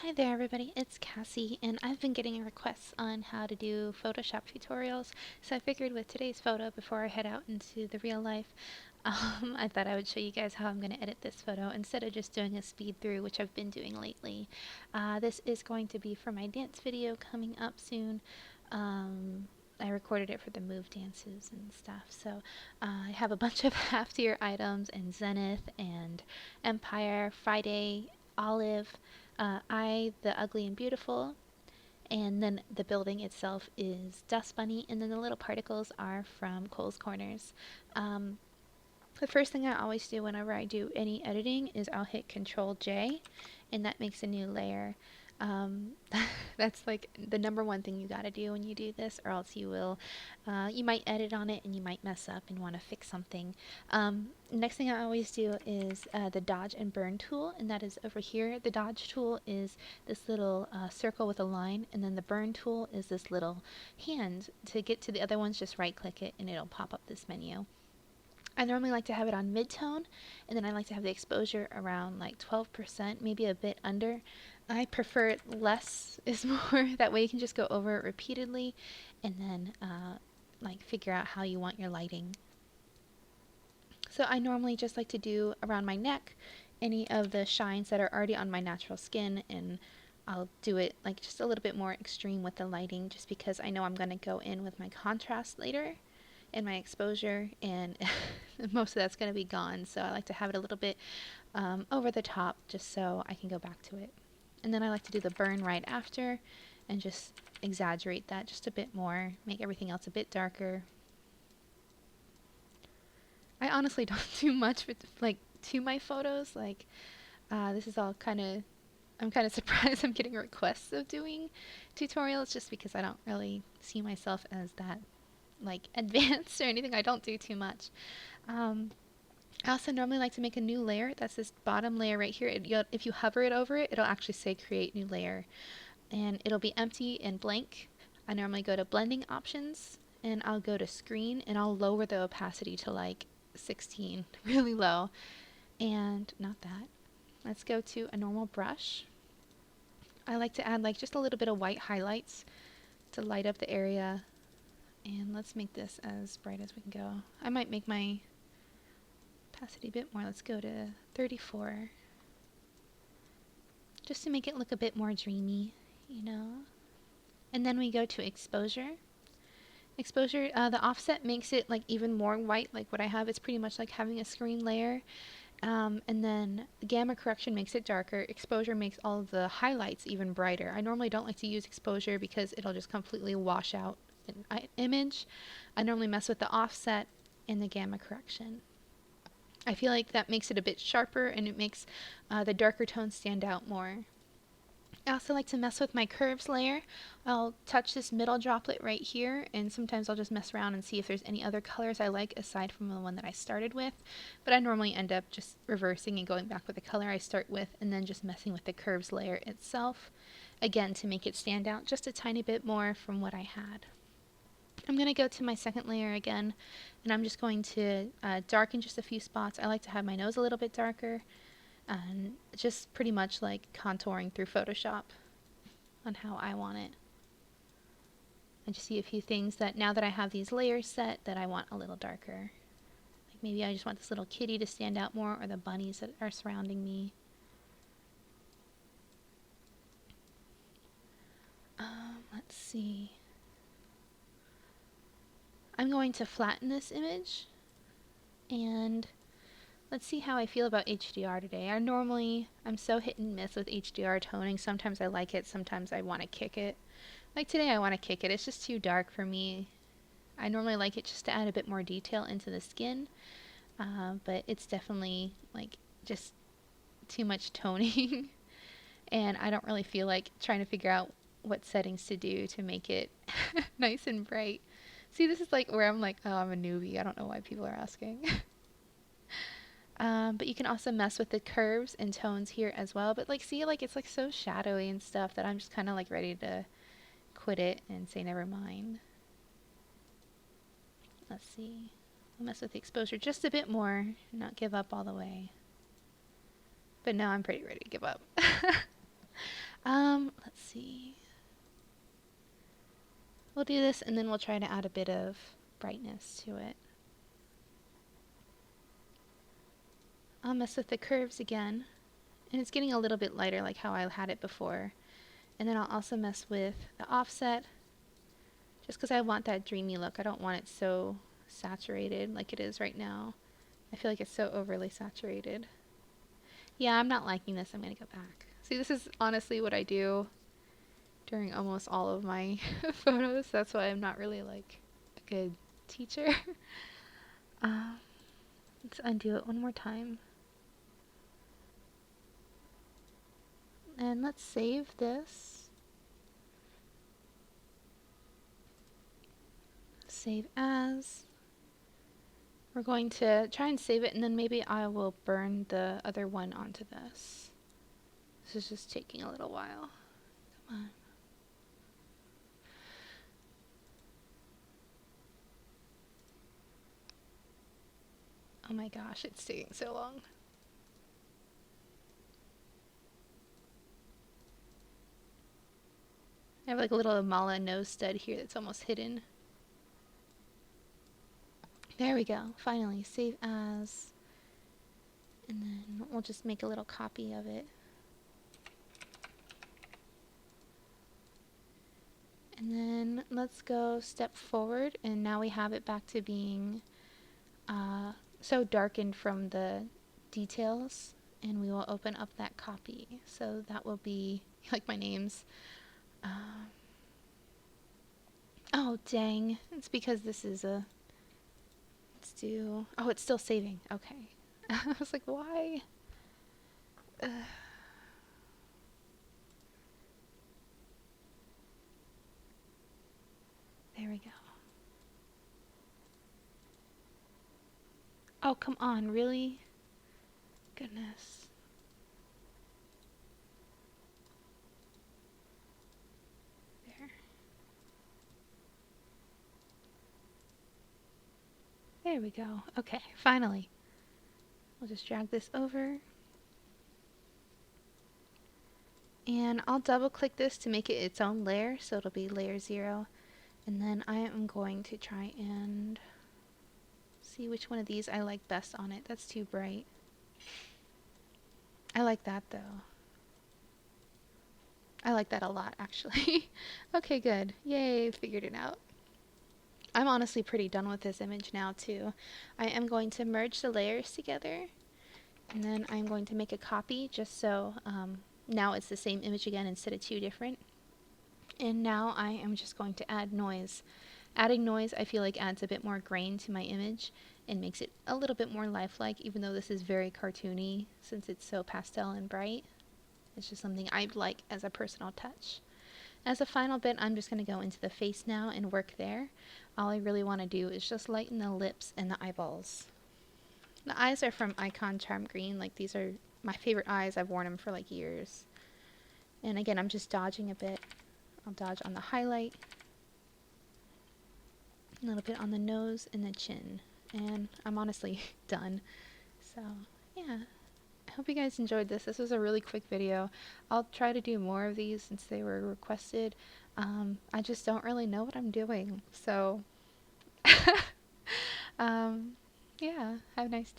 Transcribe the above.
Hi there everybody, it's Cassie, and I've been getting requests on how to do Photoshop tutorials, so I figured with today's photo, before I head out into the real life, I thought I would show you guys how I'm going to edit this photo instead of just doing a speed through, which I've been doing lately. This is going to be for my dance video coming up soon. I recorded it for the move dances and stuff, so I have a bunch of half-tier items and Zenith and Empire, Friday, Olive, I, the Ugly and Beautiful, and then the building itself is Dust Bunny, and then the little particles are from Cole's Corners. Um, the first thing I always do whenever I do any editing is I'll hit Control J, and that makes a new layer. Um, that's like the number one thing you gotta do when you do this, or else you might edit on it and you might mess up and want to fix something. Next thing I always do is the dodge and burn tool, and that is over here. The dodge tool is this little circle with a line, and then the burn tool is this little hand. To get to the other ones, just right click it and it'll pop up this menu. I normally like to have it on mid-tone, and then I like to have the exposure around like 12%, maybe a bit under. I prefer it less is more. That way you can just go over it repeatedly and then like figure out how you want your lighting. So I normally just like to do around my neck any of the shines that are already on my natural skin, and I'll do it like just a little bit more extreme with the lighting just because I know I'm going to go in with my contrast later and my exposure, and most of that's going to be gone, so I like to have it a little bit over the top just so I can go back to it. And then I like to do the burn right after and just exaggerate that just a bit more, make everything else a bit darker. I honestly don't do much with like to my photos. Like this is all kind of, I'm kind of surprised I'm getting requests of doing tutorials just because I don't really see myself as that like advanced or anything. I don't do too much. I also normally like to make a new layer. That's this bottom layer right here. If you hover it over it, it'll actually say create new layer, and it'll be empty and blank. I normally go to blending options and I'll go to screen and I'll lower the opacity to like 16, really low. And not that. Let's go to a normal brush. I like to add like just a little bit of white highlights to light up the area. And let's make this as bright as we can go. I might make my opacity a bit more. Let's go to 34. Just to make it look a bit more dreamy, you know. And then we go to exposure. Exposure, the offset makes it like even more white, like what I have. It's pretty much like having a screen layer. And then gamma correction makes it darker. Exposure makes all of the highlights even brighter. I normally don't like to use exposure because it'll just completely wash out an image. I normally mess with the offset and the gamma correction. I feel like that makes it a bit sharper and it makes the darker tones stand out more. I also like to mess with my curves layer. I'll touch this middle droplet right here, and sometimes I'll just mess around and see if there's any other colors I like aside from the one that I started with. But I normally end up just reversing and going back with the color I start with and then just messing with the curves layer itself, again to make it stand out just a tiny bit more from what I had. I'm going to go to my second layer again, and I'm just going to darken just a few spots. I like to have my nose a little bit darker, and just pretty much like contouring through Photoshop on how I want it. I just see a few things that now that I have these layers set that I want a little darker. Like maybe I just want this little kitty to stand out more, or the bunnies that are surrounding me. Let's see. I'm going to flatten this image, and let's see how I feel about HDR today. I'm so hit and miss with HDR toning. Sometimes I like it, sometimes I want to kick it. Like today I want to kick it. It's just too dark for me. I normally like it just to add a bit more detail into the skin, but it's definitely like just too much toning. And I don't really feel like trying to figure out what settings to do to make it nice and bright. See, this is like where I'm like, oh, I'm a newbie. I don't know why people are asking. But you can also mess with the curves and tones here as well. But like, see, like it's like so shadowy and stuff that I'm just kind of like ready to quit it and say never mind. Let's see. I'll mess with the exposure just a bit more, not give up all the way. But now I'm pretty ready to give up. Let's see. We'll do this and then we'll try to add a bit of brightness to it. I'll mess with the curves again. And it's getting a little bit lighter like how I had it before. And then I'll also mess with the offset. Just because I want that dreamy look. I don't want it so saturated like it is right now. I feel like it's so overly saturated. Yeah, I'm not liking this. I'm going to go back. See, this is honestly what I do during almost all of my photos. That's why I'm not really like a good teacher. uh, let's undo it one more time. And let's save this. Save as. We're going to try and save it, and then maybe I will burn the other one onto this. This is just taking a little while. Come on. Oh my gosh, it's taking so long. I have like a little mala nose stud here that's almost hidden. There we go. Finally, save as. And then we'll just make a little copy of it. And then let's go step forward, and now we have it back to being so darkened from the details, and we will open up that copy. So that will be like my names. Oh dang, it's because this is a, let's do, oh, it's still saving. Okay. I was like, why? There we go. Oh, come on, really? Goodness. There. There we go. Okay, finally. We'll just drag this over. And I'll double click this to make it its own layer, so it'll be layer 0. And then I am going to try and see which one of these I like best on it. That's too bright. I like that though. I like that a lot actually. Okay, good. Yay, figured it out. I'm honestly pretty done with this image now too. I am going to merge the layers together, and then I'm going to make a copy just so now it's the same image again instead of two different. And now I am just going to add noise. Adding noise I feel like adds a bit more grain to my image and makes it a little bit more lifelike, even though this is very cartoony since it's so pastel and bright. It's just something I'd like as a personal touch. As a final bit, I'm just going to go into the face now and work there. All I really want to do is just lighten the lips and the eyeballs. The eyes are from Ikon Charm Green. Like, these are my favorite eyes. I've worn them for like years. And again, I'm just dodging a bit. I'll dodge on the highlight, a little bit on the nose and the chin. And I'm honestly done. So, yeah. I hope you guys enjoyed this. This was a really quick video. I'll try to do more of these since they were requested. I just don't really know what I'm doing. So, yeah, have a nice day.